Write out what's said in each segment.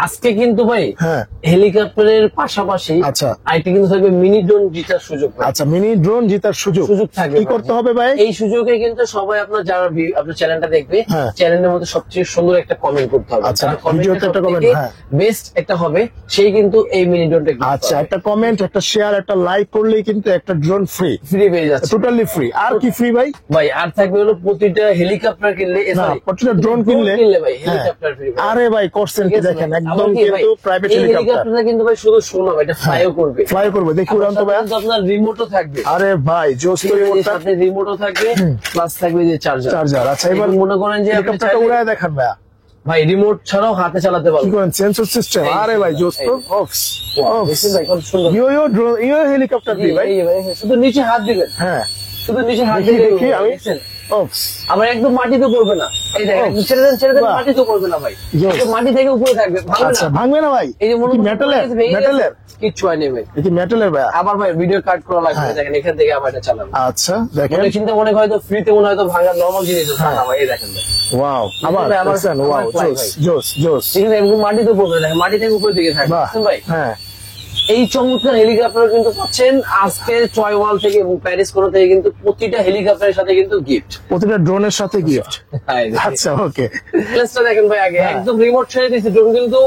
আজকে কিন্তু ভাই হ্যাঁ হেলিকপ্টারের পাশাপাশি আচ্ছা আরেকটা কিন্তু থাকবে মিনি ড্রোন জেতার সুযোগ ভাই। আচ্ছা মিনি ড্রোন জেতার সুযোগ সুযোগ থাকবে কি ভাই। করতে হবে ভাই? এই সুযোগে কিন্তু সবাই আপনার যারা আপনার চ্যানেলটা দেখবে হ্যাঁ। চ্যানেলের মধ্যে সবচেয়ে সুন্দর একটা কমেন্ট করতে হবে। আচ্ছা, ভিডিওতে একটা comment, হ্যাঁ। বেস্ট একটা হবে সেই কিন্তু এই মিনি ড্রোনটা আচ্ছা একটা কমেন্ট একটা শেয়ার একটা লাইক করলেই কিন্তু একটা ড্রোন ফ্রি ফ্রি পেয়ে যাচ্ছে টোটালি ফ্রি। আর কি ফ্রি ভাই? ভাই আর থাকবে হলো প্রতিটা হেলিকপ্টার কিনলে না, প্রতিটা ড্রোন কিনলে ভাই হ্যাঁ। Helicopter free. আরে ভাই করছেন কি দেখেন একদম কিন্তু প্রাইভেট এই হেলিকপ্টার হেলিকপ্টারটা কিন্তু ভাই শুধু শোনা এটা ফ্লাইও করবে। ফ্লাই করবে দেখি উড়ান তো ভাই। আপনার রিমোটও থাকবে। আরে ভাই জোস তো রিমোটটা সাথে রিমোটও থাকবে প্লাস থাকবে যে চার্জার। চার্জার। আচ্ছা এবার মনে করেন যে আপনি হেলিকপ্টারটা চাইলে- উড়ায় দেখান ভাই। ভাই রিমোট ছাড়াও হাতে চালাতে কি পারবেন। করেন সেন্সর সিস্টেম? আরে ভাই জোস তো অফস দেখছেন ভাই কত সুন্দর। ইয়ো ড্রোন ইয়ো হেলিকপ্টার দি ভাই। এই যে ভাই, শুধু নিচে হাত দিবেন, হ্যাঁ শুধু নিচে হাত দেখি দিলে দেখি আমি দেখছেন? অফস আবার একদম মাটিতে পড়বে না। এই দেখেন একদম ছেড়ে দেন বাহ। মাটিতে পড়বে না ভাই। Yes. একদম মাটি থেকে উপরে থাকবে, ভাঙবে আচ্ছা না। ভাঙবে না ভাই? এই যে মনে মেটালের মেটালের কিচ্ছু হয়নি ভাই। এটি মেটালের ভাই। আবার ভাই ভিডিও কাট করা লাগবে, হ্যাঁ। দেখেন এখান থেকে আবার এটা চালাবো। আচ্ছা দেখেন মনে চিন্তা মনে হয়তো ফ্রিতে মনে হয়তো ভাঙার নরমাল জিনিস না ভাই। এই দেখেন ভাই ওয়াও আবার ভাই, আমার- দেখছেন ওয়াও আমার fly জোস ভাই। জোস জোস ঠিক আছে, একদম মাটিতে পড়বে না, মাটি থেকে উপরে দিকে থাকবে। বাহ বুঝছেন ভাই হ্যাঁ এই চমৎকার হেলিকপ্টার কিন্তু পাচ্ছেন আজকে চয় ওয়াল থেকে এবং প্যারিস কোনো থেকে কিন্তু প্রতিটা হেলিকপ্টারের সাথে কিন্তু গিফট। প্রতিটা ড্রোনের সাথে গিফট। আচ্ছা ওকে প্লেসটা দেখেন ভাই আগে হ্যাঁ। একদম রিমোট ছেড়ে দিয়েছে ড্রোন কিন্তু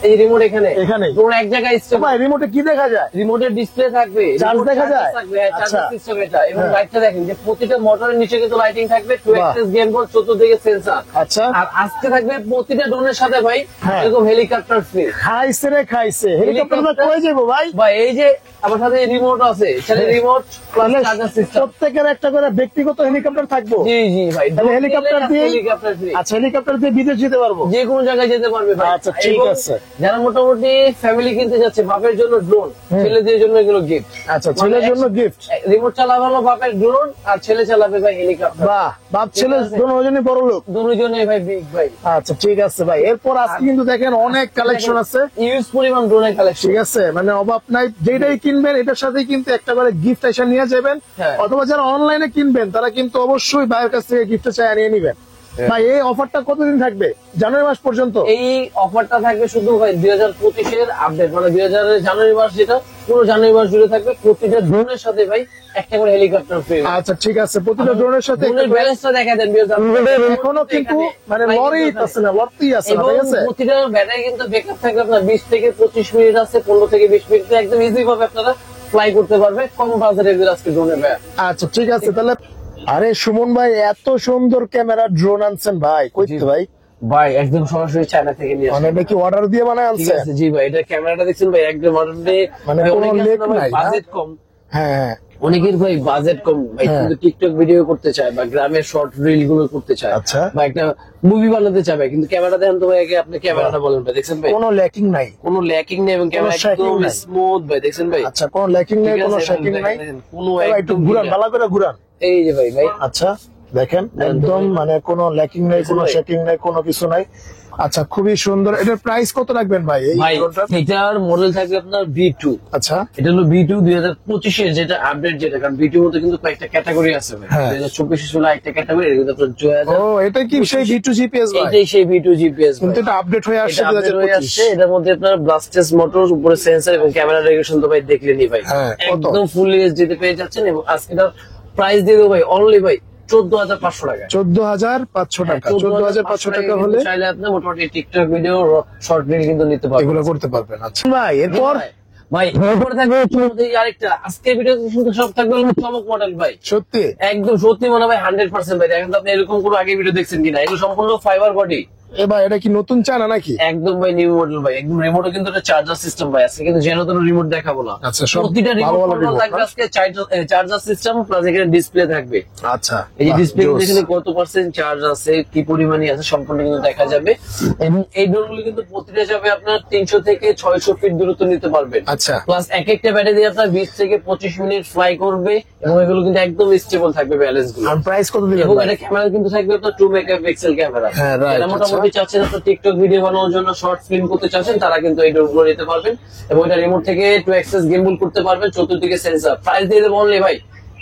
এই রিমোট এখানে এখানেই। ড্রোন এক জায়গায় ভাই রিমোটে কি দেখা যায়? রিমোটের ডিসপ্লে থাকবে, চার্জ remote দেখা charger যায়? থাকবে, চার্জার আচ্ছা। সিস্টেম এটা এবং হ্যাঁ। লাইটটা দেখেন যে প্রতিটা মোটরের নিচে কিন্তু লাইটিং থাকবে, টু বাহ। অ্যাক্সেস গেম বল, চতুর্দিকে সেন্সর। আচ্ছা আর আজকে থাকবে প্রতিটা ড্রোনের সাথে ভাই হ্যাঁ। এরকম হেলিকপ্টার ফ্রি। খাইছে রে খাইছে হেলিকপ্টারটা হেলিকপ্টার- কই যাবো ভাই? ভাই এই যে আমার সাথে রিমোট আছে, সেটা রিমোট প্লাস চার্জার সিস্টেম। প্রত্যেকের একটা করে ব্যক্তিগত হেলিকপ্টার থাকবো। জি জি ভাই, তাহলে হেলিকপ্টার দিয়ে হেলিকপ্টার ফ্রি, আচ্ছা হেলিকপ্টার দিয়ে বিদেশ যেতে পারবো। যে কোনো জায়গায় যেতে পারবে ভাই। আচ্ছা, ঠিক এবং আছে। যারা মোটামুটি ফ্যামিলি কিনতে যাচ্ছে, বাপের জন্য ড্রোন, ছেলেদের জন্য এগুলো গিফট। আচ্ছা ছেলের জন্য গিফট। রিমোট চালাবে হলো বাপের ড্রোন আর ছেলে চালাবে ভাই হেলিকপ্টার। বাহ বাপ ছেলে ঠিক আছে। দুজনই বড় লোক। দুজনে ভাই বিগ ভাই। আচ্ছা ঠিক আছে ভাই। এরপর আজকে কিন্তু দেখেন অনেক কালেকশন আছে। ইউজ পরিমাণ ড্রোনের কালেকশন। ঠিক আছে মানে অভাব নাই, যেটাই কিনবেন এটার সাথে কিন্তু একটা করে গিফট এসে নিয়ে যাবেন। হ্যাঁ। অথবা যারা অনলাইনে কিনবেন তারা কিন্তু অবশ্যই ভাইয়ের কাছ থেকে গিফট চাই নিয়ে নিবেন। ভাই এই অফারটা কতদিন থাকবে? জানুয়ারি মাস পর্যন্ত। এই অফারটা থাকবে শুধু ভাই 2025 আপডেট, মানে 2000 জানুয়ারি মাস, যেটা পুরো জানুয়ারি মাস জুড়ে থাকবে। প্রতিটা ড্রোনের সাথে ভাই একটা করে হেলিকপ্টার ফ্রি। আচ্ছা ঠিক আছে প্রতিটা ড্রোনের সাথে একটা করে- ব্যালেন্সটা দেখা দেন এখনো কিন্তু মানে লরি আছে না, লড়তেই আছে না, এবং ঠিক আছে। প্রতিটা ব্যাটারি কিন্তু ব্যাকআপ থাকবে আপনার 20 থেকে 25 মিনিট আছে, 15 থেকে 20 মিনিট একদম ইজি ভাবে আপনারা ফ্লাই করতে পারবে কম বাজেটের আজকে ড্রোনের ভাই। আচ্ছা ঠিক আছে তাহলে। আরে সুমন ভাই এত সুন্দর ক্যামেরা ড্রোন আনছেন ভাই, কইতে ভাই ভাই একদম সরাসরি চায়না থেকে নিয়ে মানে এটা কি অর্ডার দিয়ে বানায় ঠিক আনছে? আছে জি ভাই, এটা ক্যামেরাটা দেখছেন ভাই একদম অর্ডারে মানে কোনো লেক নাই, না? বাজেট কম। হ্যাঁ হ্যাঁ অনেকের ভাই বাজেট কম ভাই, হ্যাঁ। কিন্তু টিকটক ভিডিও করতে চায় বা গ্রামের শর্ট রিল গুলো করতে চায়, আচ্ছা। বা একটা মুভি বানাতে চায় ভাই, কিন্তু ক্যামেরা দেখেন তো ভাই আগে আপনি ক্যামেরাটা বলেন ভাই, দেখছেন ভাই কোনো ল্যাকিং নাই। কোনো ল্যাকিং নেই এবং ক্যামেরা shaking একদম নাই। স্মুথ ভাই, দেখছেন ভাই আচ্ছা কোনো ল্যাকিং নাই, ঠিক কোনো আছে, শেকিং দেখেন, নাই। দেখেন, কোনো ভাই, একটু একদম ঘুরান clear। ভালো করে ঘুরান। এই যে ভাই ভাই আচ্ছা দেখেন দেখেন তো একদম ভাই। মানে কোনো ল্যাকিং নাই, কোনো ভাই। শেকিং নাই, কোনো কিছু নাই। আচ্ছা খুবই সুন্দর। এটার প্রাইস কত রাখবেন ভাই এই ভাই ড্রোনটার? এটার মডেল থাকবে আপনার V2। আচ্ছা এটা হলো V2 2025 এর যেটা আপডেট, যেটা কারণ V2 মধ্যে কিন্তু কয়েকটা ক্যাটাগরি আছে ভাই। হ্যাঁ। 2024 সালে একটা ক্যাটাগরি, এর কিন্তু আপনার ও 2000 এটা কি সেই V2 GPS ভাই? এটাই সেই V2 GPS কিন্তু ভাই। এটা আপডেট হয়ে আসছে এটা update হয়ে 2025। আসছে, এটার মধ্যে আপনার ব্লাস্টেস মোটর, উপরে সেন্সর এবং ক্যামেরা রেগুলেশন তো ভাই দেখলেনই ভাই। হ্যাঁ, কত? একদম ফুললি এইচডি তে পেয়ে যাচ্ছেন এবং আজকে প্রাইস দিয়ে দেবো ভাই অনলি ভাই 14,500 টাকা। 14,500 টাকা। 14,500 টাকা হলে চাইলে আপনি মোটামুটি টিকটক ভিডিও, শর্ট রিল কিন্তু নিতে পারবেন। এগুলো করতে পারবেন। আচ্ছা ভাই এরপর ভাই এরপরে থাকবে আরেকটা, আজকে ভিডিও কিন্তু সব থাকবে হলো চমক মডেল ভাই। সত্যি একদম সত্যি মনে হয় 100% ভাই। এখন তো আপনি এরকম কোনো আগে ভিডিও দেখছেন কিনা, এগুলো সম্পূর্ণ ফাইবার বডি। এবার এটা কি নতুন চানা নাকি? একদম ভাই নিউ মডেল ভাই, একদম রিমোটও কিন্তু একটা চার্জার সিস্টেম ভাই আছে, কিন্তু যেন তেন রিমোট দেখাবো না। আচ্ছা, সব প্রতিটা ভালো ভালো রিমোট remote, থাকবে না? আজকে চার্জার সিস্টেম প্লাস এখানে ডিসপ্লে থাকবে। আচ্ছা এই যে বাহ, ডিসপ্লে জোস। দেখলে কত পার্সেন্ট চার্জ আছে, কি পরিমাণে আছে সম্পূর্ণ কিন্তু দেখা যাবে। এবং এই ড্রোনগুলো কিন্তু প্রতিটা যাবে আপনার 300 থেকে 600 ফিট দূরত্ব নিতে পারবেন। আচ্ছা প্লাস এক একটা ব্যাটারি দিয়ে আপনার 20 থেকে 25 মিনিট ফ্লাই করবে এবং এগুলো কিন্তু একদম স্টেবল থাকবে ব্যালেন্স গুলো। আর প্রাইস কত দিবেন এবং ভাই? এটা ক্যামেরা কিন্তু থাকবে আপনার 2 মেগাপিক্সেল ক্যামেরা। হ্যাঁ, right, যারা মোটামুটি চাচ্ছেন আপনার টিকটক ভিডিও বানানোর জন্য, শর্ট ফিল্ম করতে চাচ্ছেন, তারা কিন্তু এই ড্রোনগুলো নিতে পারবেন এবং এটা রিমোট থেকে টু অ্যাক্সেস গেমবল করতে পারবেন, চতুর্দিকে সেন্সর। প্রাইস দিয়ে দেবো অনলি ভাই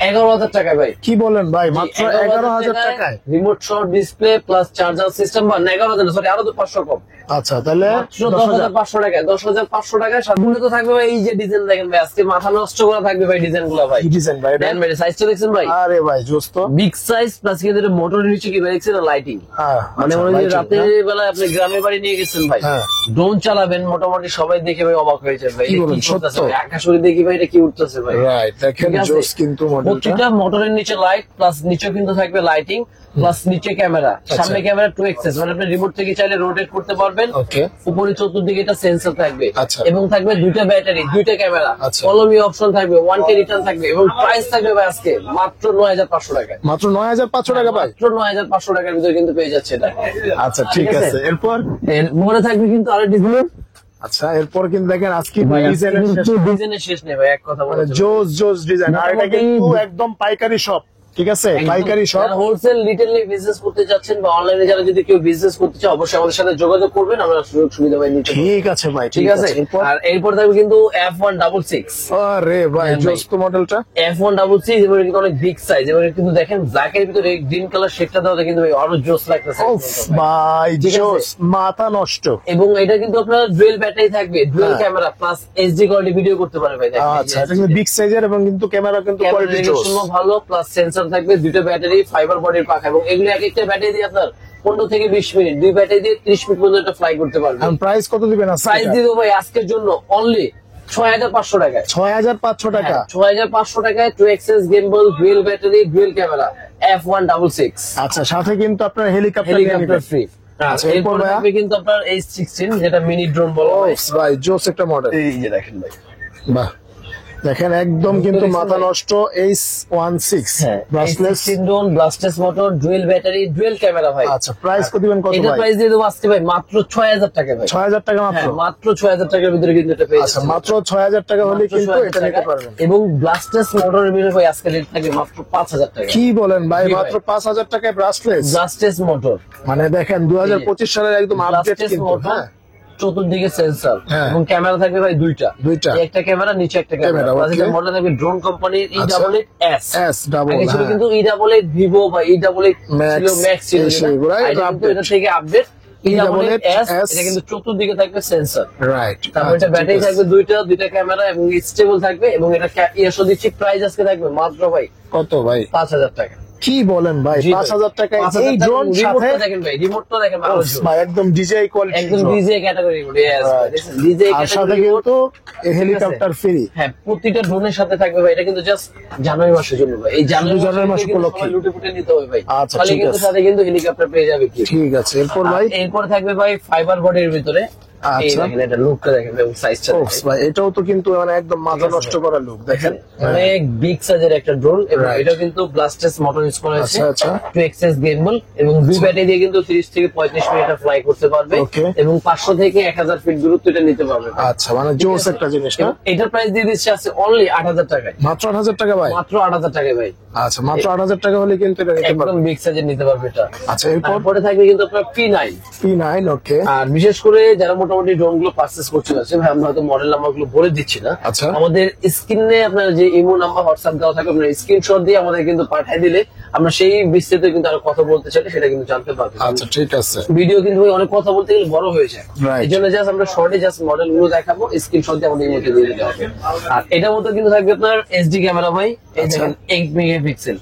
11,000 টাকা ভাই। কি বলেন ভাই মাত্র 11,000 টাকায়? Remote short display plus charger system, বা 11,000 সরি আরো তো 500 কম, আচ্ছা তাহলে মাত্র 10,500 টাকা, 10,500 টাকায় সামনে তো থাকবে ভাই এই যে ডিজাইন দেখেন ভাই, আজকে মাথা নষ্ট করা থাকবে ভাই ডিজাইন গুলো ভাই। কি ডিজাইন ভাই এটা? দেন ভাই সাইজটা দেখছেন ভাই, আরে ভাই জোস তো। বিগ সাইজ প্লাস কিন্তু এটা মোটর নিচে কি ভাই দেখছেন লাইটিং, হ্যাঁ মানে আচ্ছা, মনে হয় যে lighting, রাতের হ্যাঁ। বেলায় আপনি গ্রামের বাড়ি নিয়ে গেছেন ভাই, হ্যাঁ। ড্রোন চালাবেন, মোটামুটি সবাই দেখে ভাই অবাক হয়ে যায় ভাই, কি এটা বলেন, কি করতেছে সত্য? ভাই, আকাশ উড়ে দেখি ভাই এটা কি উঠতেছে ভাই। রাইট, দেখেন ঠিক আছে? জোস কিন্তু মডেলটা। প্রত্যেকটা মোটরের নিচে লাইট প্লাস নিচে কিন্তু থাকবে লাইটিং প্লাস নিচে ক্যামেরা, সামনে ক্যামেরা 2 এক্সেস, মানে আপনি রিমোট থেকে চাইলে রোটেট করতে পারবেন। ওকে। উপরে চতুর্দিকে এটা সেন্সর থাকবে, আচ্ছা। এবং থাকবে দুইটা ব্যাটারি, দুইটা ক্যামেরা, আচ্ছা। কলমি অপশন থাকবে, 1K রিটার্ন থাকবে, এবং প্রাইস থাকবে ভাই আজকে মাত্র 9,500 টাকায়। মাত্র 9,500 টাকা ভাই। মাত্র 9,500 টাকার ভিতরে কিন্তু পেয়ে যাচ্ছে এটা। আচ্ছা ঠিক আছে, এরপর এর মনে থাকবে কিন্তু আরো ডিজাইন, আচ্ছা এরপর কিন্তু দেখেন আজকে ভাই ডিজাইনের ডিজাইনের শেষ নেই ভাই, এক কথা বলে চলবে। জোস জোস ডিজাইন, আর এটা কিন্তু মোটামুটি- একদম পাইকারি শপ, ঠিক আছে পাইকারি শপ। হোলসেল রিটেল বিজনেস করতে যাচ্ছেন বা অনলাইনে যারা যদি কেউ বিজনেস করতে চায় অবশ্যই আমাদের সাথে যোগাযোগ করবেন, আমরা সুযোগ সুবিধা পাই নিতে পারবো। ঠিক আছে ভাই, ঠিক আছে। এরপর আর এরপর থাকবে কিন্তু F166, আরে ভাই হ্যাঁ জোস তো মডেলটা। F166 এবং এটা কিন্তু অনেক বিগ সাইজ, এবং এটা কিন্তু দেখেন ব্ল্যাকের ভিতরে গ্রিন কালার শেডটা দেওয়া কিন্তু ভাই আরো জোস লাগতেছে। ওফ ভাই ঠিক আছে। জোস, মাথা নষ্ট। এবং এটা কিন্তু আপনার ডুয়েল ব্যাটারি থাকবে, ডুয়েল হ্যাঁ। Camera plus HD quality video করতে পারবে ভাই, দেখেন। আচ্ছা এটা কিন্তু বিগ সাইজের এবং কিন্তু ক্যামেরা কিন্তু ক্যামেরা কোয়ালিটি জোস। রেজোলিউশনও ভালো, প্লাস সেন্সর থাকবে, দুটো ব্যাটারি, ফাইবার বডির পাখা, এবং এগুলো এক একটা ব্যাটারি দিয়ে আপনার 15 থেকে 20 মিনিট, দুই ব্যাটারি দিয়ে 30 মিনিট পর্যন্ত এটা ফ্লাই করতে পারবে। আর প্রাইস কত দিবেন আজকে? প্রাইস দিয়ে দেবো ভাই আজকের জন্য অনলি 6,500 টাকায়। 6,500 টাকা। 6,500 টাকায় 2 access গেমবল, dual battery, dual camera, F166, আচ্ছা সাথে কিন্তু আপনার হেলিকপ্টার হেলিকপ্টার ফ্রি। আচ্ছা, এরপর এরপর ভাইয়া? থাকবে কিন্তু আপনার H16, যেটা মিনি ড্রোন বলা হয়। ভাই জোস একটা মডেল। এই যে দেখেন ভাই, বাহ দেখেন একদম কিন্তু মাথা নষ্ট। H16 brushless. Drone, brushless motor, dual battery, dual camera ভাই। আচ্ছা প্রাইস কত দিবেন কত এটা ভাই? প্রাইস দিয়ে দেবো আজকে ভাই মাত্র 6,000 টাকা ভাই। 6,000 টাকা মাত্র। হ্যাঁ, মাত্র 6,000 টাকার ভিতরে কিন্তু এটা পেয়ে আচ্ছা যাচ্ছেন। মাত্র 6,000 টাকা হলে মাত্র কিন্তু 6,000 এটা নিতে টাকা। পারবেন। এবং ব্লাস্টেস মোটরের ভিতরে ভাই আজকে রেট থাকে মাত্র 5,000 টাকা। কি বলেন ভাই, জি ভাই। মাত্র 5,000 টাকায় ব্রাসলেস? ব্লাস্টেস মোটর, মানে দেখেন 2025 সালের একদম আপডেট ব্লাস্টেস কিন্তু। মোটর, হ্যাঁ চতুর্দিকে সেন্সর, হ্যাঁ। এবং ক্যামেরা থাকবে ভাই দুইটা, দুইটা। একটা ক্যামেরা নিচে একটা ক্যামেরা, ক্যামেরা, okay। মডেল থাকবে ড্রোন কোম্পানির আচ্ছা। E88S। S ডাবল, আগে ছিল হ্যাঁ। কিন্তু E88 ভিভো বা E88 Max, ছিল, ম্যাক্স ছিল এই সেগুলো, যেটা। এটা এটা কিন্তু update। এটা থেকে আপডেট E88S, E88S, এটা কিন্তু চতুর্দিকে থাকবে সেন্সর, রাইট। তারপর এটা ব্যাটারি থাকবে দুইটা ক্যামেরা, এবং স্টেবল থাকবে, এবং এটা ইয়েসো দিচ্ছি প্রাইস আজকে থাকবে মাত্র ভাই কত ভাই? 5,000 টাকা। কি বলেন ভাই, জি ভাই। 5,000 টাকায় 5,000 এই টাকা। ড্রোন সাথে? রিমোটটা দেখেন ভাই, রিমোটটা দেখেন ভালো জোর। ভাই একদম ডিজে কোয়ালিটি, একদম ডিজে ক্যাটাগরি রিমোট, ইয়েস ভাই, দেখেন ডিজে আর সাথে ক্যাটাগরি রিমোট। কিন্তু হেলিকপ্টার ফ্রি। হ্যাঁ, প্রতিটা ড্রোনের সাথে থাকবে ভাই, এটা কিন্তু জাস্ট জানুয়ারি মাসের জন্য ভাই, এই জানুয়ারি মাস মাসে কিন্তু উপলক্ষে। সবাই লুটে পুটে নিতে হবে ভাই। আচ্ছা, তাহলে ঠিক কিন্তু আছে। সাথে কিন্তু হেলিকপ্টার পেয়ে যাবে কি। ঠিক আছে, এরপর ভাই? এরপর থাকবে ভাই ফাইবার বডির ভিতরে, এই আচ্ছা। দেখেন এটা লুকটা দেখেন এবং সাইজটা ওফ ভাই এটাও তো কিন্তু মানে একদম মাথা নষ্ট করা লুক দেখেন। অনেক বিগ সাইজের একটা ড্রোন, এবং Right. এটা কিন্তু ব্লাস্টেস মোটর ইউজ করা হয়েছে, আচ্ছা, আচ্ছা। 2 এক্সেস গেমবল, এবং দুই ব্যাটারি দিয়ে কিন্তু 30 থেকে 35 মিনিট ফ্লাই করতে পারবে, Okay. এবং 500 থেকে 1,000 ফিট দূরত্ব এটা নিতে পারবে। আচ্ছা মানে জোস একটা জিনিস না? এবং এটার প্রাইস দিয়ে দিচ্ছে আছে অনলি 8,000 টাকায়, মাত্র 8,000 টাকা ভাই? মাত্র 8,000 টাকায় ভাই। আচ্ছা মাত্র 8,000 টাকা হলে কিন্তু এটা নিতে একদম পারবেন। বিগ সাইজের নিতে পারবে এটা। আচ্ছা এরপর? তারপরে থাকবে কিন্তু আপনার P9, P9, ওকে। আর বিশেষ করে যারা মোটামুটি ড্রোন গুলো পারচেজ করতে যাচ্ছে ভাই, আমরা হয়তো মডেল নাম্বার গুলো বলে দিচ্ছি না। আচ্ছা। আমাদের স্ক্রিনে আপনার যে ইমো নাম্বার, হোয়াটসঅ্যাপ দেওয়া থাকে, আপনার স্ক্রিনশট দিয়ে আমাদের কিন্তু পাঠিয়ে দিলে আমরা সেই বিস্তারিত কিন্তু আরো কথা বলতে চাইলে সেটা কিন্তু জানতে পারবো। আচ্ছা ঠিক আছে। ভিডিও কিন্তু ভাই অনেক কথা বলতে গেলে বড় হয়ে যায়, Right. এই জন্য জাস্ট আমরা শর্টে জাস্ট মডেল গুলো দেখাবো, স্ক্রিনশট দিয়ে আমাদের ইমোতে দিয়ে দিতে হবে। আর এটার মধ্যে কিন্তু থাকবে আপনার এইচডি ক্যামেরা ভাই, এই আচ্ছা। দেখেন 8 মেগাপিক্সেল।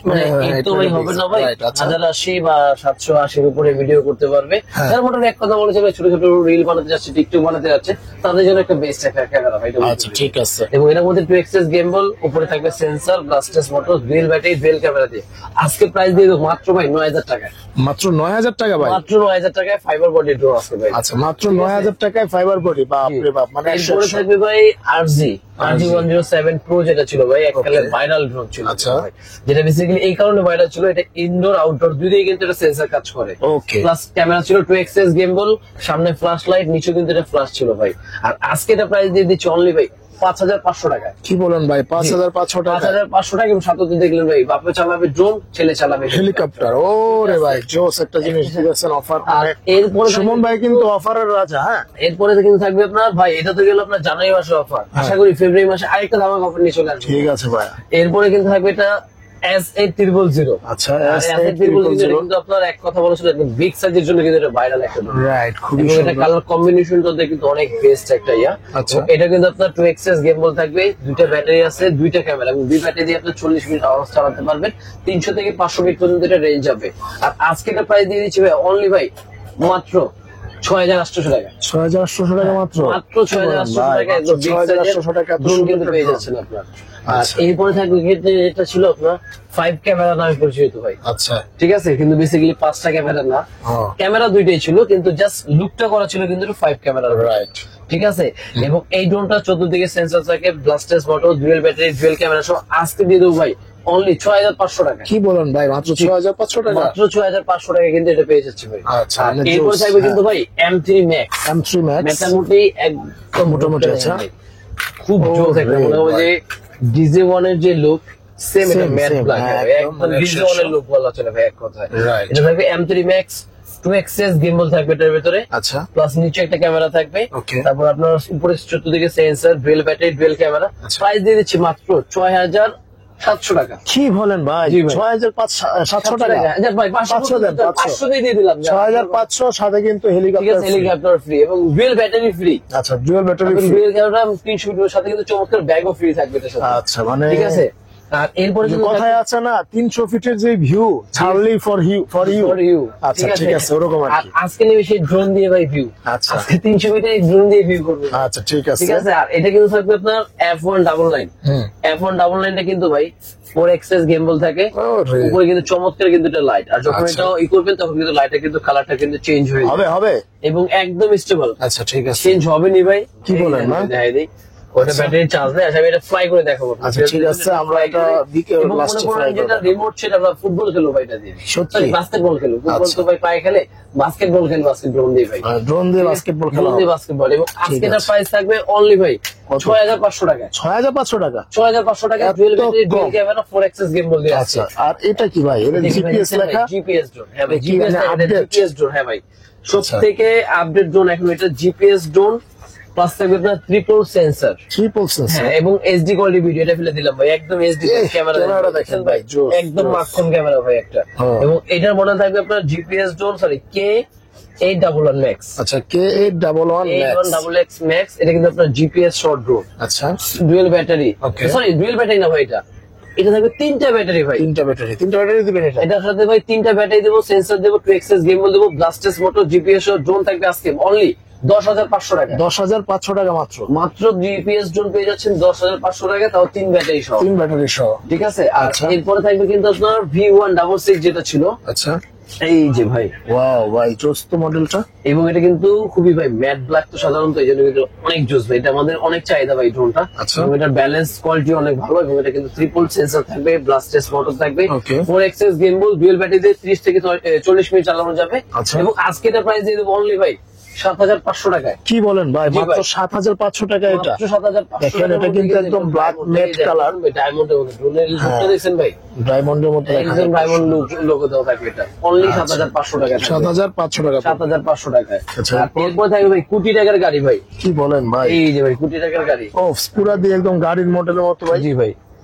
মানে হ্যাঁ, এই তো ভাই হবে না ভাই, আচ্ছা। 1080 বা 780 উপরে ভিডিও করতে পারবে। হ্যাঁ। যারা মোটামুটি এক কথা বলেছে ভাই ছোট ছোট রিল বানাতে যাচ্ছে, টিকটক বানাতে যাচ্ছে, তাদের জন্য একটা বেস্ট একটা ক্যামেরা ভাই এটা বলতে আচ্ছা পারি। ঠিক আছে। এবং এটার মধ্যে 2 এক্সেস গেমবল, উপরে থাকবে sensor, brushless motor, dual battery, dual camera দিয়ে আজকে প্রাইস দিয়ে দেবো মাত্র ভাই 9,000 টাকায়। মাত্র 9,000 টাকা ভাই? মাত্র 9,000 টাকায় ফাইবার বডি ড্রো আছে ভাই। আচ্ছা মাত্র 9,000 টাকায় ফাইবার বডি, বাপ রে বাপ, মানে এরপরে থাকবে ভাই RG107 Pro, যেটা ছিল ভাই এককালে ভাইরাল ড্রোন ছিল। আচ্ছা। ভাই, যেটা বেসিক্যালি এই কারণে ভাইরাল ছিল, এটা ইনডোর আউটডোর দুই দিকে কিন্তু এটা সেন্সর কাজ করে। ওকে। প্লাস ক্যামেরা ছিল 2 এক্সএস গেমবল, সামনে ফ্ল্যাশ লাইট, নিচে কিন্তু এটা ফ্ল্যাশ ছিল ভাই। আর আজকে এটা প্রাইস দিয়ে দিচ্ছি অনলি ভাই 5,500 টাকায়। কি বলেন ভাই, 5,500 টাকা? 5,500 টাকা। এবং সাথে তো দেখলেন ভাই, বাপে চালাবে ড্রোন, ছেলে চালাবে হেলিকপ্টার। ও রে ভাই জোস একটা জিনিস দিয়েছেন অফার। আর এরপরে সুমন ভাই কিন্তু অফারের রাজা। হ্যাঁ এরপরে তো কিন্তু থাকবে আপনার ভাই, এটা তো গেল আপনার জানুয়ারি মাসের অফার, আশা করি ফেব্রুয়ারি মাসে আরেকটা ধামাকা অফার নিয়ে চলে আসবে। ঠিক আছে ভাই। এরপরে কিন্তু থাকবে এটা SA000 আচ্ছা SA000 কিন্তু আপনার এক কথা বলা ছিল বিগ সাইজের জন্য কিন্তু এটা ভাইরাল একটা drone। রাইট, খুবই এবং এটা সুন্দর। কালার কম্বিনেশনটা কিন্তু অনেক বেস্ট একটা ইয়া। আচ্ছা। এবং এটা কিন্তু আপনার 2XS গেমবল থাকবে, দুইটা ব্যাটারি আছে, দুইটা ক্যামেরা, এবং দুই ব্যাটারি দিয়ে আপনি 40 মিনিট আওয়াজ চালাতে পারবেন। 300 থেকে 500 মিনিট পর্যন্ত এটা রেঞ্জ যাবে। আর আজকে এটা প্রাইস দিয়ে দিচ্ছি ভাই অনলি ভাই মাত্র 6800 টাকা। 6800 টাকা মাত্র? মাত্র 6800 টাকা একদম বিগ সাইজের 6800 টাকা এত drone সুন্দর কিন্তু একটা পেয়ে drone। যাচ্ছেন আপনার। আর আচ্ছা। এরপরে থাকবে ক্ষেত্রে এটা ছিল আপনার 5 ক্যামেরা নামে পরিচিত ভাই। আচ্ছা, ঠিক আছে, কিন্তু বেসিক্যালি 5টা ক্যামেরা না, ও। ক্যামেরা দুইটাই ছিল, কিন্তু জাস্ট লুকটা করা ছিল কিন্তু 5 ক্যামেরা। রাইট। ঠিক আছে, এবং এই ড্রোনটা চতুর্দিকে সেন্সর থাকে, brushless motor, dual battery, dual camera সহ আজকে দিয়ে দেবো ভাই অনলি 6500 টাকা। কি বলেন ভাই, মাত্র 6500 টাকা? মাত্র 6500 টাকা কিন্তু এটা পেয়ে যাচ্ছে ভাই। আচ্ছা, আর মানে এরপর জোস, থাকবে কিন্তু হ্যাঁ। ভাই M3 Max। M3 Max মোটামুটি একদম মোটামুটি, আচ্ছা। খুব ও জোস একটা, রে মনে হবে যে DJ1 এর যে লুক সেম এটা Same, ম্যাট same, ব্ল্যাক হ্যাঁ, হবে, একদম একদম মানে DJ1 এর একশো। লুক বলা চলে ভাই এক কথায়। Right. এটা থাকবে M3 Max 2XS গিম্বল থাকবে এটার ভিতরে, আচ্ছা, প্লাস নিচে একটা ক্যামেরা থাকবে। Okay. তারপর আপনার উপরে চতুর্দিকে sensor, dual battery, dual camera. আচ্ছা। প্রাইস দিয়ে দিচ্ছি মাত্র 6700 টাকা। কি বলেন ভাই, জি ভাই। 6500 টাকা? যাক ভাই 500 দেন, 500 দিয়ে দিলাম। 6500 সাথে কিন্তু ঠিক হেলিকপ্টার আছে, হেলিকপ্টার ফ্রি এবং ডুয়েল ব্যাটারি ফ্রি। আচ্ছা, dual battery dual camera 300 metre সাথে কিন্তু চমৎকার ব্যাগও ফ্রি থাকবে এটার সাথে। আচ্ছা, মানে ঠিক আছে, আর এরপরে যে কিন্তু কথায় আছে না 300 ফিটের যে view, Charlie for you. for you। আচ্ছা, ঠিক আছে, ওরকম আর আর কি। আজকে নেবে সেই ড্রোন দিয়ে ভাই ভিউ। আচ্ছা। আজকে 300 মিটার ড্রোন দিয়ে ভিউ করবে। আচ্ছা, ঠিক আছে। ঠিক আছে, আর এটা কিন্তু থাকবে আপনার F199। হুম। F199টা কিন্তু ভাই 4XS গেমবল থাকে, ওরে। উপরে কিন্তু চমৎকার কিন্তু এটা লাইট, আর যখন আচ্ছা। এটা ই করবেন তখন কিন্তু লাইটের কিন্তু কালারটা কিন্তু চেঞ্জ হয়ে যাবে হবে হবে। এবং একদম স্টেবল, আচ্ছা, ঠিক আছে। চেঞ্জ হবে নি ভাই। কি বলেন, না? দেখাই দেই, ওটা ব্যাটারি চার্জ নেই। আচ্ছা, আমি এটা ফ্লাই করে দেখাবো। আচ্ছা, ঠিক আছে, আমরা এটা দিকে এবং লাস্টে মনে করেন ফ্লাই যেটা করব। রিমোট সেটা আমরা ফুটবল খেলবো ভাই এটা দিয়ে। সত্যি? বাস্কেটবল খেলবো, ফুটবল আচ্ছা। তো ভাই পায়ে খেলে, বাস্কেটবল খেলবো আজকে ড্রোন দিয়ে ভাই। ড্রোন দিয়ে বাস্কেটবল খেলা ড্রোন হবে। দিয়ে বাস্কেটবল, এবং আজকে ঠিক এটার আছে। প্রাইস থাকবে অনলি ভাই কত? 6500 টাকা। 6500 টাকা? 6500 টাকা, এত ডুয়েল ব্যাটারি, কম? ডুয়েল ক্যামেরা, 4XS গেমবল দিয়ে আছে। আচ্ছা, আর এটা কি ভাই, এটা জিপিএস লেখা? জিপিএস ড্রোন, হ্যাঁ ভাই, কি জিপিএস মানে update? জিপিএস ড্রোন, হ্যাঁ ভাই, সব আচ্ছা। থেকে আপডেট ড্রোন এখন এটা জিপিএস ড্রোন, প্লাস থাকবে আপনার ট্রিপল সেন্সর। Triple sensor? হ্যাঁ, এবং এইচডি কোয়ালিটি ভিডিও এটা ফেলে দিলাম ভাই, একদম এইচডি ক্যামেরা ক্যামেরাটা দেখেন ভাই, জোস, একদম জোস। মাখন ক্যামেরা ভাই একটা। হ্যাঁ। এবং এটার মডেল থাকবে আপনার GPS drone, sorry K811 Max। আচ্ছা, K811 Max। K811X Max, এটা কিন্তু আপনার জিপিএস শর্ট ড্রোন, আচ্ছা, dual battery, Okay. Sorry dual battery না ভাই, এটা থাকবে 3টা ব্যাটারি ভাই। তিনটা ব্যাটারি দিবেন এটা? এটার সাথে ভাই 3টা ব্যাটারি দেবো, সেন্সর দেবো, 2XS গেমবল দেবো, ব্লাস্টেস মোটর, জিপিএস ড্রোন থাকবে আজকে অনলি 10500 টাকা। 10500 টাকা মাত্র? মাত্র জিপিএস ড্রোন পেয়ে যাচ্ছেন 10500 টাকা, তাও 3 ব্যাটারি সহ। 3 ব্যাটারি সহ? ঠিক আছে, আর আচ্ছা। এরপরে থাকবে কিন্তু আপনার V166 যেটা ছিল, আচ্ছা, এই যে ভাই, ওয়াও ভাই, জোস তো মডেলটা। এবং এটা কিন্তু খুবই ভাই ম্যাট ব্ল্যাক, তো সাধারণত এই জন্য কিন্তু অনেক জোস ভাই, এটা আমাদের অনেক চাহিদা ভাই ড্রোনটা। আচ্ছা। এবং এটার ব্যালেন্স কোয়ালিটি অনেক ভালো, এবং এটা কিন্তু ট্রিপল সেন্সর থাকবে, ব্লাস্টেস মোটর থাকবে, Okay. 4XS গেমবল, ডুয়েল ব্যাটারিতে 30 থেকে 40 মিনিট চালানো যাবে। আচ্ছা। এবং আজকে এটা প্রাইস দিয়ে দেবো অনলি ভাই 7500 টাকায়। কি বলেন ভাই, জি মাত্র ভাই। 7500 টাকা এটা? মাত্র 7500 দেখেন, টাকার এটা মধ্যে কিন্তু একদম black matte color। ডায়মন্ডের মধ্যে ড্রোনের লুকটা হ্যাঁ। দেখছেন ভাই, ডায়মন্ডের মতো দেখা একদম ডায়মন্ড লোগো দেওয়া থাকবে, এটা অনলি আচ্ছা। 7500 টাকা। 7500 টাকা? 7500 টাকায়। আচ্ছা। আর এরপর থাকবে ভাই কোটি টাকার গাড়ি ভাই, কি বলেন ভাই, এই যে ভাই কোটি টাকার গাড়ি। ও পুরা দিয়ে একদম গাড়ির মডেলের মতো ভাই? জি ভাই,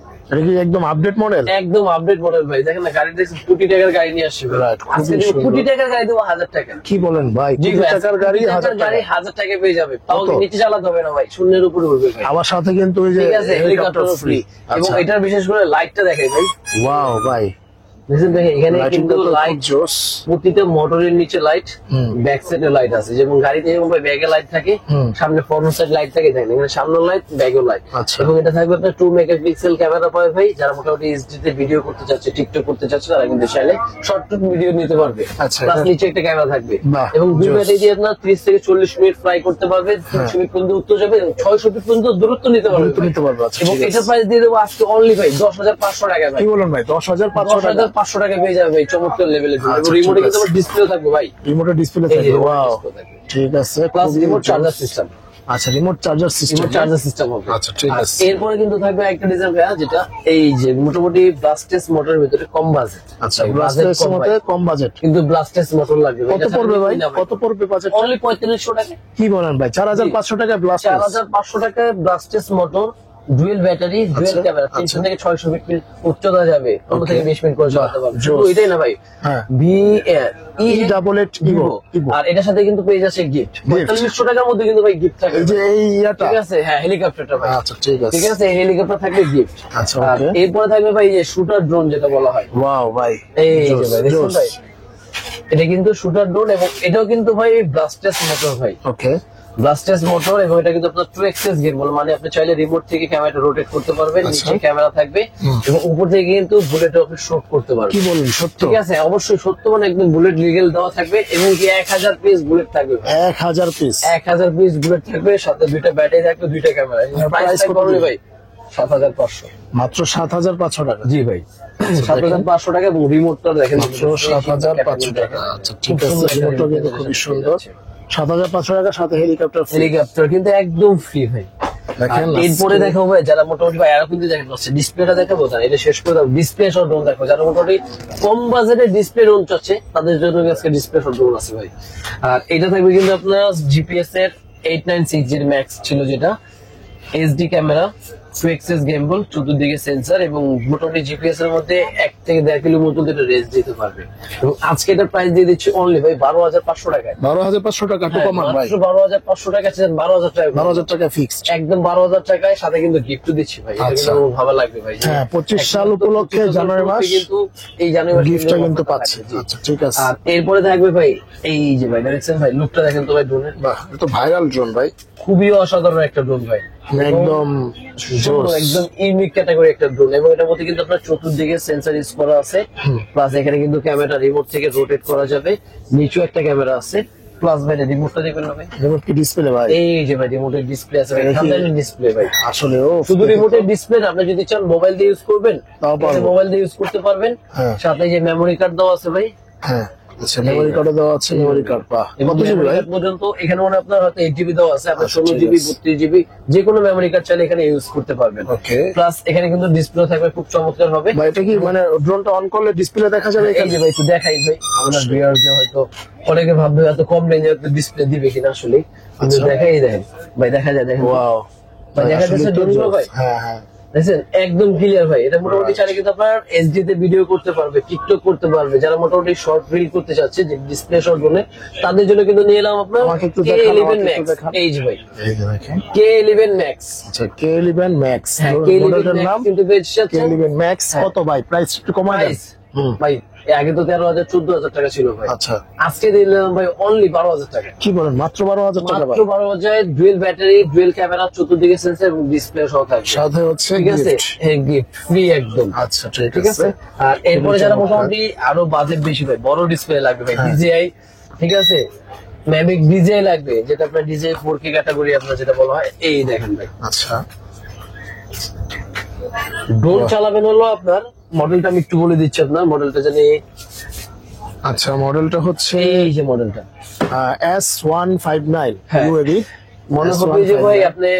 এটা কি একদম আপডেট মডেল? একদম আপডেট মডেল ভাই, দেখেন না গাড়ি দেখছেন, কোটি টাকার গাড়ি নিয়ে আসছে ভাই। Right, খুবই আজকে দেবো সুন্দর। কোটি টাকার গাড়ি দেবো 1000 টাকা। কি বলেন ভাই, জি কোটি ভাই, টাকার গাড়ি, কোটি 1000 টাকার গাড়ি টাকা? 1000 টাকায় পেয়ে যাবে, তাও কত? নিচে চালাতে হবে না ভাই, শূন্যের উপরে উঠবে ভাই। আমার সাথে কিন্তু ওই যে ঠিক আছে, হেলিকপ্টার হেলিকপ্টার ফ্রি। ফ্রি। এবং আচ্ছা, এটার বিশেষ করে লাইটটা দেখাই ভাই, ওয়াও ভাই, দেখেন দেখেন এখানে লাইটিংটা কিন্তু তো খুব লাইট, জোস। প্রতিটা মোটরের নিচে লাইট, হুম। ব্যাক সাইডে লাইট আছে, যেমন গাড়িতে যেমন ব্যাগে লাইট থাকে, হুম। সামনে ফ্রন্ট সাইড লাইট থাকে, দেখেন এখানে সামনে লাইট, ব্যাগেও লাইট। আচ্ছা। এবং এটা থাকবে আপনার 2 মেগাপিক্সেল ক্যামেরা পাবে ভাই, যারা মোটামুটি এইচডি তে ভিডিও করতে চাচ্ছে, টিকটক করতে চাচ্ছে, তারা কিন্তু চাইলে শর্টকাট ভিডিও নিতে পারবে। আচ্ছা, প্লাস এটা- নিচে একটা ক্যামেরা থাকবে, বাহ, এবং দুই জোস। ব্যাটারি দিয়ে আপনার 30 থেকে 40 মিনিট ফ্লাই করতে পারবে, 300 মিনিট পর্যন্ত উত্তর যাবে, এবং 600 ফিট পর্যন্ত দূরত্ব নিতে পারবে দূরত্ব ভাই। নিতে পারবে, আচ্ছা, এবং ঠিক আছে। এটা প্রাইস দিয়ে দেবো আজকে অনলি ভাই 10500 টাকা ভাই। কি বলেন ভাই, 10500 টাকা? 10500 টাকা পেয়ে যাবে ভাই, চমৎকার লেভেলের জন্য। আচ্ছা, রিমোটে ঠিক কিন্তু আছে। ডিসপ্লে থাকবে ভাই, রিমোটের ডিসপ্লে এই যে থাকবে? remote ওয়াও, display থাকবে। ঠিক আছে, প্লাস খুবই রিমোট জোস। চার্জার সিস্টেম, আচ্ছা, remote charger system? Remote charger system হবে। আচ্ছা, ঠিক আর আছে। এরপরে কিন্তু থাকবে একটা ডিজাইন ভাইয়া, যেটা এই যে মোটামুটি ব্লাস্টেস মোটরের ভিতরে কম বাজেট। আচ্ছা, ব্লাস্টের মধ্যে কম বাজেট? কিন্তু ব্লাস্টেস মোটর লাগবে ভাই। কত পড়বে ভাই, কত পড়বে বাজেট? অনলি 3500 টাকা। কি বলেন ভাই, 4500 টাকা ব্লাস্টের? 4500 টাকায় ব্লাস্টেস মোটর, ডুয়েল ব্যাটারি, ডুয়েল আচ্ছা, ক্যামেরা, 300 থেকে 600 ফিট উচ্চতা যাবে, 15 থেকে 20 মিনিট করে চালাতে পারবে। শুধু জোস। এটাই না ভাই, হ্যাঁ। E88 Evo, Evo। আর এটার সাথে কিন্তু পেয়ে যাচ্ছে গিফট, 4500 টাকার মধ্যে কিন্তু ভাই গিফট থাকে। এই যে এই ইয়াটা, ঠিক আছে, হ্যাঁ হেলিকপ্টারটা ভাই। আচ্ছা ঠিক আছে, ঠিক আছে, হেলিকপ্টার থাকবে গিফট। আচ্ছা, আর okay। এরপরে থাকবে ভাই যে শুটার ড্রোন যেটা বলা হয়। ওয়াও ভাই, এই যে জোস, ভাই দেখুন জোস। ভাই, এটা কিন্তু শুটার ড্রোন এবং এটাও কিন্তু ভাই ব্লাস্টাস মোটর ভাই, ওকে, ব্লাস্টাস মোটর। এবং এটা কিন্তু আপনার 2 এক্সেস গিম্বল, মানে আপনি চাইলে রিমোট থেকে ক্যামেরাটা রোটেট করতে পারবেন, আচ্ছা। নিচে ক্যামেরা থাকবে এবং উপর থেকে কিন্তু বুলেট অফিস শুট করতে পারবেন। কি বলুন সত্য? ঠিক আছে, অবশ্যই সত্য, মানে একদম বুলেট লিগেল দেওয়া থাকবে এবং কি 1000 পিস বুলেট থাকবে ভাই। 1000 পিস, 1000 পিস বুলেট থাকবে, সাথে 2টা ব্যাটারি থাকবে, 2টা ক্যামেরা। প্রাইস price কত কত দিবেন? ভাই? 7500। মাত্র 7500 টাকা। জি ভাই, 7500 টাকা। এবং রিমোটটা দেখেন মাত্র 7500 টাকা। আচ্ছা ঠিক আছে, রিমোটটা কিন্তু খুবই সুন্দর। 7500 টাকা, সাথে হেলিকপ্টার ফ্রি। হেলিকপ্টার কিন্তু একদম ফ্রি ভাই। দেখেন, আর এরপরে দেখাবো ভাই যারা মোটামুটি ভাই, আরো কিন্তু দেখেন ডিসপ্লেটা দেখাবো, তার এটা শেষ করে দাও। ডিসপ্লে সহ ড্রোন দেখো, যারা মোটামুটি কম বাজেটে ডিসপ্লে ড্রোন চাচ্ছে তাদের জন্য আজকে ডিসপ্লে সহ ড্রোন আছে ভাই। আর এটা থাকবে কিন্তু আপনার জিপিএস এর 896 ম্যাক্স ছিল, যেটা এইচডি ক্যামেরা, 2 এক্সেস গেমবল, চতুর্দিকে সেন্সর এবং মোটামুটি জিপিএস এর মধ্যে 1 থেকে 1.5 কিলো মতো এটা রেঞ্জ দিতে পারবে। এবং আজকে এটা প্রাইস দিয়ে দিচ্ছি অনলি ভাই 12500 টাকায়। 12500 টাকা, একটু কমান ভাই। মাত্র 12500 টাকা, 12000 টাকা, 12000 টাকা ফিক্সড। একদম 12000 টাকায়, সাথে কিন্তু গিফট দিচ্ছি ভাই। এটা আচ্ছা। কিন্তু ভালো লাগবে ভাই। হ্যাঁ, 25 সাল উপলক্ষে জানুয়ারি মাস কিন্তু এই জানুয়ারি গিফটটা কিন্তু পাচ্ছে। আচ্ছা ঠিক আছে। আর এরপরে থাকবে ভাই এই যে ভাই, দেখছেন ভাই লুকটা দেখেন তো ভাই ড্রোনের, বাহ, এটা তো ভাইরাল ড্রোন ভাই, খুবই অসাধারণ একটা ড্রোন ভাই, একদম জোস। একদম ইউনিক ক্যাটাগরি একটা ড্রোন। এবং এটার মধ্যে কিন্তু আপনার চতুর্দিকে সেন্সর ইউজ করা আছে, প্লাস এখানে কিন্তু ক্যামেরা রিমোট থেকে রোটেট করা যাবে, নিচেও একটা ক্যামেরা আছে, প্লাস ভাই রিমোটটা দেখবেন না ভাই, রিমোট কি ডিসপ্লে ভাই? এই যে ভাই রিমোটের ডিসপ্লে আছে ভাই, ডিসপ্লে ভাই। আসলে ও শুধু রিমোটের ডিসপ্লে, আপনি যদি চান মোবাইল দিয়ে ইউজ করবেন, তাও পারবো। মোবাইল দিয়ে ইউজ করতে পারবেন। হ্যাঁ। সাথে যে মেমোরি কার্ড দেওয়া আছে ভাই, হ্যাঁ, আচ্ছা মেমোরি কার্ড দেওয়া আছে, মেমোরি কার্ড বাহ, এবং কত জিবি memory ভাই? card পর্যন্ত এখানে মানে আপনার হয়তো 8 জিবি দেওয়া আছে, আপনি আচ্ছা, 16 ঠিক জিবি, আছে। 32 জিবি যে কোনো মেমোরি কার্ড চাইলে এখানে ইউজ করতে পারবেন। ওকে প্লাস এখানে কিন্তু ডিসপ্লে থাকবে, খুব চমৎকার হবে। ভাই, এটা কি মানে ড্রোনটা অন করলে ডিসপ্লে দেখা যাবে এই এখানে? যে ভাই একটু দেখাই ভাই, আপনার ভিউয়ারদের হয়তো অনেকে ভাববে এত কম রেঞ্জে ডিসপ্লে দিবে কিনা, আসলে কিন্তু আচ্ছা। দেখাই দেখেন ভাই, দেখা যায় দেখেন ওয়াও ভাই, দেখা যাচ্ছে ড্রোনগুলো ভাই। হ্যাঁ হ্যাঁ, দেখছেন একদম ক্লিয়ার ভাই। এটা মোটামুটি চাইলে কিন্তু আপনার এইচডি তে ভিডিও করতে পারবে, টিকটক করতে পারবে, যারা মোটামুটি শর্ট রিল করতে চাচ্ছে, যে ডিসপ্লে শর্ট বলে, তাদের জন্য কিন্তু নিয়ে এলাম আপনার আমাকে একটু দেখান, K11 আমাকে একটু Max। দেখান। এই যে ভাই এই যে দেখেন। K11 Max। আচ্ছা, K11 Max হ্যাঁ, মডেলটার K11 নাম Max কিন্তু বেশ যাচ্ছে। K11 Max কত ভাই? প্রাইস একটু কমায় দেন। প্রাইস ভাই আগে তো 13,000 14,000 টাকা ছিল ভাই, আচ্ছা, আজকে দিলাম ভাই অনলি 12,000 টাকা। কি বলেন, মাত্র 12000 টাকা ভাই? মাত্র 12,000, ডুয়েল ব্যাটারি, ডুয়েল ক্যামেরা, চতুর্দিকে সেন্সর এবং ডিসপ্লে সহ থাকবে। সাথে হচ্ছে ঠিক আছে, gift। হ্যাঁ গিফট ফ্রি একদম। আচ্ছা ঠিক ঠিক আছে। আছে। আর এরপরে যারা চমৎকার। মোটামুটি আরো বাজেট বেশি ভাই, বড় ডিসপ্লে লাগবে ভাই, হ্যাঁ। DJI, ঠিক আছে, ম্যাভিক DJI লাগবে, যেটা আপনার DJI 4K ক্যাটাগরি আপনার যেটা বলা হয়। এই দেখেন ভাই, আচ্ছা, ড্রোন চালাবেন হলো আপনার, মডেলটা আমি একটু বলে দিচ্ছি আপনার, মডেলটা জানি আচ্ছা মডেলটা হচ্ছে এই যে মডেলটা, S159 হ্যাঁ। UAV। মনে হবে যে ভাই আপনি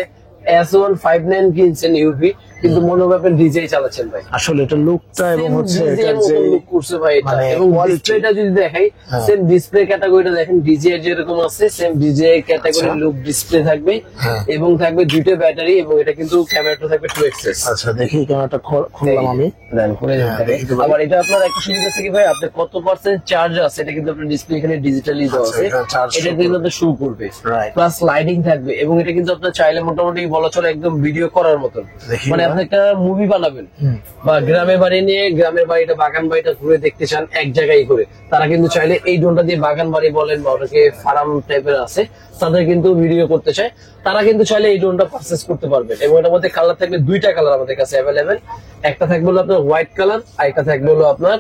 S159 কিনছেন ইউভি, কিন্তু মনে হবে আপনি DJI চালাচ্ছেন ভাই। আসলে এটা লুকটা এবং হচ্ছে DJI এটার যে মতো look করছে ভাই এটা। মানে এবং quality। ডিসপ্লেটা যদি দেখাই, হ্যাঁ। সেম ডিসপ্লে ক্যাটাগরিটা দেখেন, DJI যেরকম আছে সেম DJI ক্যাটাগরি আচ্ছা। লুক ডিসপ্লে থাকবে, হ্যাঁ। এবং থাকবে 2টা ব্যাটারি, এবং এটা কিন্তু ক্যামেরাটা থাকবে 2 এক্সেস। আচ্ছা দেখি ক্যামেরাটা খুললাম আমি। দেন করে দিতে হ্যাঁ, হবে। দেখি তো ভাই। আবার এটা আপনার একটা সুবিধা আছে কি ভাই, আপনি কত পার্সেন্ট চার্জ আছে এটা কিন্তু আপনার ডিসপ্লে এখানে ডিজিটালি দেওয়া আচ্ছা, আছে, এটা charge এটা show কিন্তু আপনার শো করবে। Right. প্লাস লাইটিং থাকবে, এবং এটা কিন্তু আপনার চাইলে মোটামুটি বলা চলে একদম ভিডিও করার মতন, দেখি মানে না। আপনি একটা মুভি বানাবেন বা গ্রামের বাড়ি নিয়ে গ্রামের বাড়িটা বাগান বাড়িটা ঘুরে দেখতে চান এক জায়গায় করে, তারা কিন্তু চাইলে এই ড্রোনটা দিয়ে বাগান বাড়ি বলেন বা ওটাকে ফার্ম টাইপের আছে, তাদের কিন্তু ভিডিও করতে চায়, তারা কিন্তু চাইলে এই ড্রোনটা পারচেস করতে পারবেন। এবং এটার মধ্যে কালার থাকবে 2টা কালার আমাদের কাছে অ্যাভেলেবেল, একটা থাকবে হলো আপনার হোয়াইট কালার, আর একটা থাকবে হলো আপনার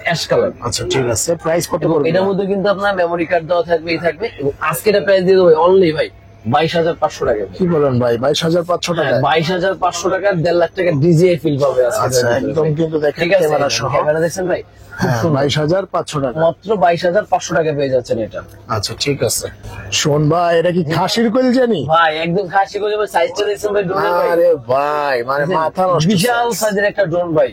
অ্যাশ কালার। আচ্ছা ঠিক আছে, প্রাইস কত এবং পড়বে? এটার মধ্যে কিন্তু আপনার মেমোরি কার্ড দেওয়া থাকবে, এই থাকবে। এবং আজকে এটা প্রাইস দিয়ে দেবো অনলি ভাই 22,500 টাকা। কি বলেন ভাই, 22500 টাকা? 22,500 টাকা, 1.5 লাখ টাকা DJI ফিল পাবে আজকে। আচ্ছা, একদম কিন্তু দেখেন ঠিক আছে, ক্যামেরা সহ। ক্যামেরা দেখছেন ভাই, খুব হ্যাঁ, সুন্দর। 22500 টাকা। মাত্র 22,500 টাকা পেয়ে যাচ্ছেন এটা। আচ্ছা ঠিক আছে। শোন ভাই, এটা কি খাসির কইল জানি? ভাই একদম খাসি করে সাইজটা দেখছেন ভাই ড্রোনের ভাই, আরে ভাই, মানে মাথা নষ্ট বিশাল সাইজের একটা ড্রোন ভাই।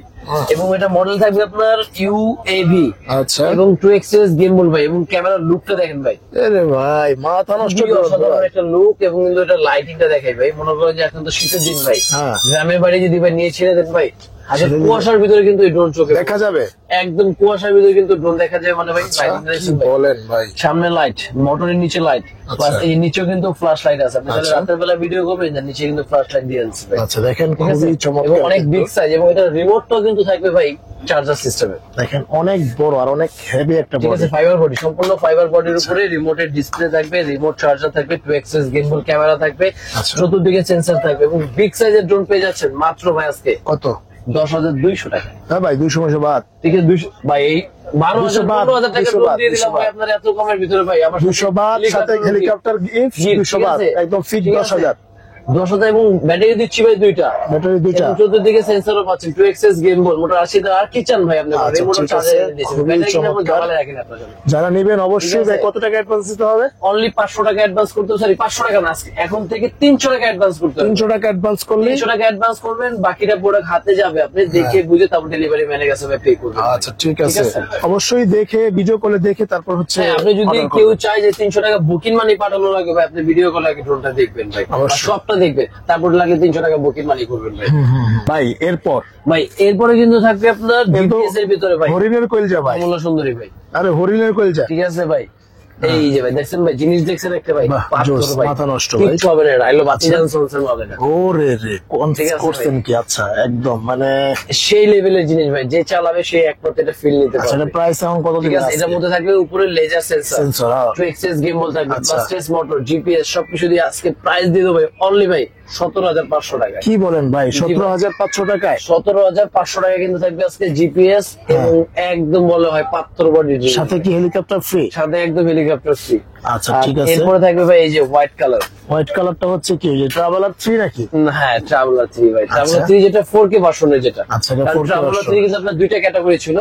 এবং এটা মডেল থাকবে আপনার ইউএভি আচ্ছা এবং 2xs গেমবল ভাই, এবং ক্যামেরার লুকটা দেখেন ভাই, আরে ভাই মাথা নষ্ট খুবই করে অসাধারণ ভাই। একটা লুক, এবং কিন্তু এটা লাইটিংটা দেখাই ভাই, মনে করেন যে এখন তো শীতের দিন ভাই, হ্যাঁ। গ্রামের বাড়ি যদি ভাই নিয়ে ছেড়ে দেন ভাই, হাতে ছেড়ে দিলে- কুয়াশার ভিতরে কিন্তু এই ড্রোন চোখে দেখা যাবে। একদম কুয়াশার ভিতরে কিন্তু ড্রোন দেখা যায়, মানে ভাই আচ্ছা, lighting কি দেখছেন ভাই? বলেন ভাই? সামনে লাইট, মোটরের নিচে লাইট, প্লাস এই নিচেও কিন্তু ফ্ল্যাশ লাইট আছে, আপনি তাহলে আচ্ছা। রাতের বেলা ভিডিও করবেন, তার নিচে কিন্তু ফ্ল্যাশ লাইট দিয়ে দিচ্ছে ভাই। আচ্ছা দেখেন ঠিক আছে? খুবই এবং চমৎকার অনেক কিন্তু। বিগ সাইজ, এবং এটা রিমোটটাও কিন্তু থাকবে ভাই চার্জার সিস্টেমে। দেখেন অনেক বড় আর অনেক হেভি একটা ঠিক বডি। আছে, ফাইবার বডি, সম্পূর্ণ ফাইবার বডির উপরে রিমোটের ডিসপ্লে থাকবে, রিমোট চার্জার থাকবে, 2xs গেমবল ক্যামেরা থাকবে, আচ্ছা। চতুর্দিকে সেন্সর থাকবে, এবং বিগ সাইজের ড্রোন পেয়ে যাচ্ছেন মাত্র ভাই আজকে কত? 10,200 টাকা। হ্যাঁ ভাই 200 বাদ। ঠিক আছে, 200 ভাই, এই 200 বাদ, 12,000 টাকা 200 ড্রোন বাদ, দিয়ে দিলাম 200 ভাই আপনার এত কমের ভিতরে ভাই। আমার 200 বাদ সাথে হেলিকপ্টার গিফট gift, 200 ঠিক বাদ আছে? একদম ফিক্স ঠিক আছে? 10,000। 10,000 এবং ব্যাটারি দিচ্ছি ভাই দুইটা, ব্যাটারি দুইটা। এবং চতুর্দিকে সেন্সরও পাচ্ছেন, 2xs গেমবল, মোটর 80 আর কি চান ভাই আপনি? আচ্ছা, রিমোট ঠিক চার্জার আছে, দিচ্ছেন, খুবই ব্যাটারি কিনা চমৎকার। জামালে রাখেন আপনার জন্য। যারা নেবেন অবশ্যই ঠিক আছে। ভাই কত টাকা অ্যাডভান্স দিতে হবে? অনলি 500 টাকা অ্যাডভান্স করতে হবে, সরি 500 টাকা না, আজকে এখন থেকে 300 টাকা অ্যাডভান্স করতে হবে। 300 টাকা অ্যাডভান্স করলে 300 টাকা অ্যাডভান্স করবেন, বাকিটা প্রোডাক্ট হাতে যাবে, আপনি দেখে বুঝে তারপর ডেলিভারি ম্যানের কাছে পে করবেন। আচ্ছা ঠিক আছে, অবশ্যই দেখে ভিডিও কলে দেখে তারপর হচ্ছে হ্যাঁ, আপনি যদি order কেউ করবেন। চায় যে 300 টাকা বুকিং মানি পাঠানো লাগবে ভাই, আপনি ভিডিও কলে আগে ড্রোনটা দেখবেন ভাই, অবশ্যই। সবটা দেখবেন, তারপর লাগে 300 টাকা বুকিং মানি করবেন ভাই। ভাই এরপর ভাই এরপরে কিন্তু থাকবে আপনার কিন্তু জিপিএস এর ভিতরে ভাই, হরিণের কইলজা ভাই। কমলা সুন্দরী ভাই। আরে হরিণের কইলজা। ঠিক আছে ভাই, এই যে ভাই দেখছেন ভাই, জিনিস দেখছেন একটা ভাই, বাহ, পাথর জোস, ভাই, মাথা নষ্ট ভাই। কিচ্ছু হবে না, এটা এলো বাতি জনসনের হবে না, ওরে রে কোন ঠিক আছে করছেন কি? আচ্ছা একদম মানে সেই লেভেলের জিনিস ভাই, যে চালাবে সে একমাত্র এটা ফিল নিতে আচ্ছা পারবে। প্রাইস এখন কত ঠিক দিন আছে, আছে? এটার মধ্যে থাকবে উপরে লেজার সেন্সর, সেন্সর 2xs গেমবল থাকবে, আচ্ছা। বাস্টেস মোটর, জিপিএস সবকিছু দিয়ে আজকে প্রাইস দিয়ে দেবো অনলি ভাই 17,500 টাকায়। কি বলেন ভাই? 17,500 টাকায় 17,500 টাকা কিন্তু থাকবে আজকে জিপিএস, এবং একদম বলে হয় পাত্র বডির সাথে কি হেলিকপ্টার ফ্রি? সাথে একদম হেলিকপ্টার ফ্রি। আচ্ছা ঠিক আছে। এরপরে থাকবে ভাই এই যে হোয়াইট কালার, হোয়াইট কালারটা হচ্ছে কি ওই যে ট্রাভেলার 3 নাকি? হ্যাঁ ট্রাভেলার 3 ভাই, ট্রাভেলার 3 যেটা 4K ভার্সনের, যেটা আচ্ছা, এটা 4K ট্রাভেলার version। 3 কিন্তু আপনার দুইটা ক্যাটাগরি ছিল,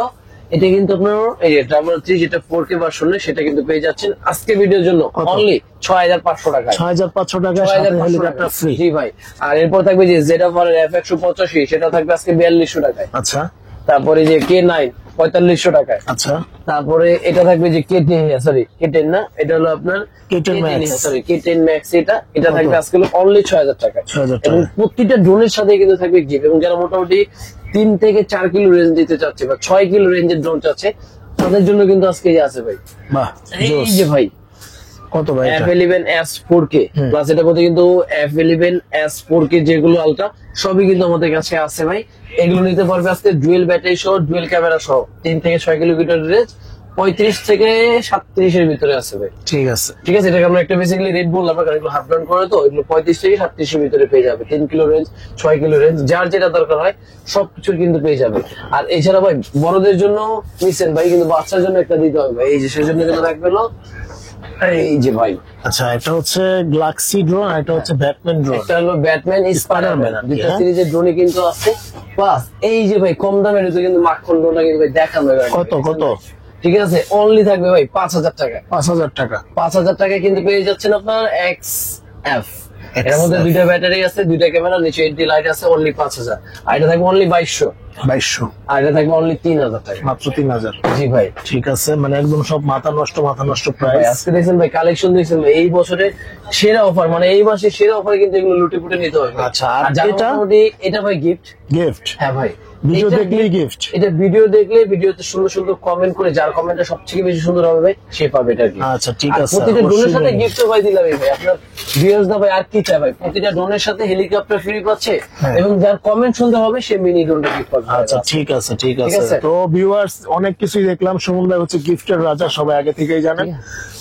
এটা কিন্তু আপনার এই যে ট্রাভেলার 3 যেটা 4K ভার্সনের, সেটা কিন্তু পেয়ে যাচ্ছেন আজকে ভিডিওর জন্য কত? অনলি 6,500 টাকায়। 6,500 টাকায় সাথে 6,500 হেলিকপ্টার টাকা। ফ্রি। জি ভাই, আর এরপর থাকবে যে জেডাফার F185, সেটা থাকবে আজকে 4,200 টাকায়। আচ্ছা তারপরে যে K9 4,500 টাকায়। আচ্ছা তারপরে এটা থাকবে যে K10, সরি K10 না, এটা হলো আপনার K10 Max। Sorry K10 Max, এটা কত? থাকবে আজকে অনলি 6,000 টাকায়। 6,000 টাকা। এবং প্রতিটা ড্রোনের সাথে কিন্তু থাকবে গিফট, এবং যারা মোটামুটি 3 থেকে 4 কিলো রেঞ্জ দিতে চাচ্ছে বা 6 কিলো রেঞ্জের ড্রোন চাচ্ছে, তাদের জন্য কিন্তু আজকে এই আছে ভাই, বাহ এই জোস। যে ভাই কত ভাই এটা? F11s 4K প্লাস এটার মধ্যে কিন্তু F11s 4K যেগুলো আলট্রা সবই কিন্তু আমাদের কাছে আছে ভাই। এগুলো নিতে পারবে আজকে ডুয়েল ব্যাটারি সহ, ডুয়েল ক্যামেরা সহ, 3 থেকে 6 কিলোমিটার রেঞ্জ, 35 থেকে 37 এর ভিতরে আছে ভাই। ঠিক আছে ঠিক আছে, এটাকে আমরা একটা বেসিক্যালি রেট বললাম, কারণ এগুলো হাফ ডাউন করে, তো এগুলো 35 থেকে 37 এর ভিতরে পেয়ে যাবে, 3 কিলো রেঞ্জ, 6 কিলো রেঞ্জ, যার যেটা দরকার হয় সবকিছু কিন্তু পেয়ে যাবে। আর এছাড়া ভাই বড়দের জন্য নিছেন ভাই, কিন্তু বাচ্চার জন্য একটা দিতে হবে ভাই, এই যে সেজন্য কিন্তু রাখবে হলো এই যে ভাই, আচ্ছা এটা হচ্ছে গ্যালাক্সি ড্রোন আর এটা হচ্ছে ব্যাটম্যান ড্রোন। একটা হলো ব্যাটম্যান, স্পাইডারম্যান, আর কি, দুইটা হ্যাঁ? সিরিজের ড্রোনই কিন্তু আছে। প্লাস এই যে ভাই কম দামের ভিতরে কিন্তু মাখন ড্রোনটা কিন্তু ভাই দেখানো যায় না। কত কত? ঠিক আছে, অনলি থাকবে ভাই 5,000 টাকা। 5,000 টাকা। 5,000 টাকায় কিন্তু পেয়ে যাচ্ছেন আপনার XF, এর মধ্যে দুইটা ব্যাটারি আছে, দুইটা ক্যামেরা, নিচে এলইডি লাইট আছে, অনলি 5,000। আর এটা থাকবে অনলি 2,200, 2,200 আর এটা থাকবে অনলি 3,000 টাকা। মাত্র 3,000। জি ভাই, ঠিক আছে মানে একদম সব মাথা নষ্ট ভাই প্রাইস। আজকে দেখছেন ভাই কালেকশন দেখছেন ভাই, এই বছরে সেরা অফার, মানে এই মাসে সেরা অফারে কিন্তু এগুলো লুটে পুটে নিতে হবে। আচ্ছা, আর যারা এটা? মোটামুটি এটা ভাই গিফট। গিফট হ্যাঁ ভাই, ভিডিও এটা দেখলেই gift। গিফট। এটা ভিডিও দেখলে, ভিডিওতে সুন্দর সুন্দর কমেন্ট করে, যার কমেন্টটা সবথেকে বেশি সুন্দর হবে ভাই সে পাবে এটা কি। আচ্ছা ঠিক আছে, প্রতিটা ড্রোনের অবশ্যই সাথে জানি। গিফটও ভাই দিলাম ভাই, আপনার ভিউয়ার্স দা ভাই আর কি চাই ভাই, প্রতিটা ড্রোনের সাথে হেলিকপ্টার ফ্রি পাচ্ছে, হ্যাঁ। এবং যার কমেন্ট সুন্দর হবে সে মিনি ড্রোনটা গিফট পাবে। আচ্ছা ঠিক আছে ঠিক ঠিক আছে। আছে। তো ভিউয়ার্স অনেক কিছুই দেখলাম, সুমন ভাই হচ্ছে গিফটের রাজা, সবাই আগে থেকেই জানেন।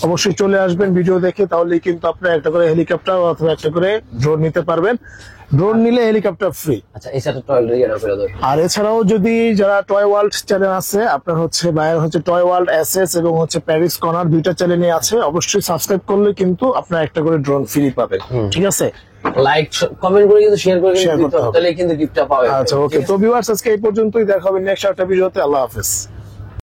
অবশ্যই চলে আসবেন ভিডিও দেখে, তাহলেই কিন্তু আপনার একটা করে হেলিকপ্টার অথবা একটা করে ড্রোন নিতে পারবেন। ড্রোন নিলে হেলিকপ্টার ফ্রি। আচ্ছা, এছাড়া টয়েল রিগার করে দেবো। আর এছাড়াও যদি যারা টয় ওয়ার্ল্ড চ্যানেল আছে, আপনার হচ্ছে বাইরে হচ্ছে টয় ওয়ার্ল্ড এসএস এবং হচ্ছে প্যারিস কর্নার, দুইটা চ্যানেলই আছে, অবশ্যই সাবস্ক্রাইব করলে কিন্তু আপনার একটা করে ড্রোন ফ্রি পাবেন। ঠিক আছে, লাইক কমেন্ট করে কিন্তু শেয়ার করে Share কিন্তু করতে হবে। তাহলে কিন্তু গিফটটা পাবে। আচ্ছা ওকে। তো ভিউয়ার্স আজকে এই পর্যন্তই, দেখা হবে নেক্সট একটা ভিডিওতে। আল্লাহ হাফেজ।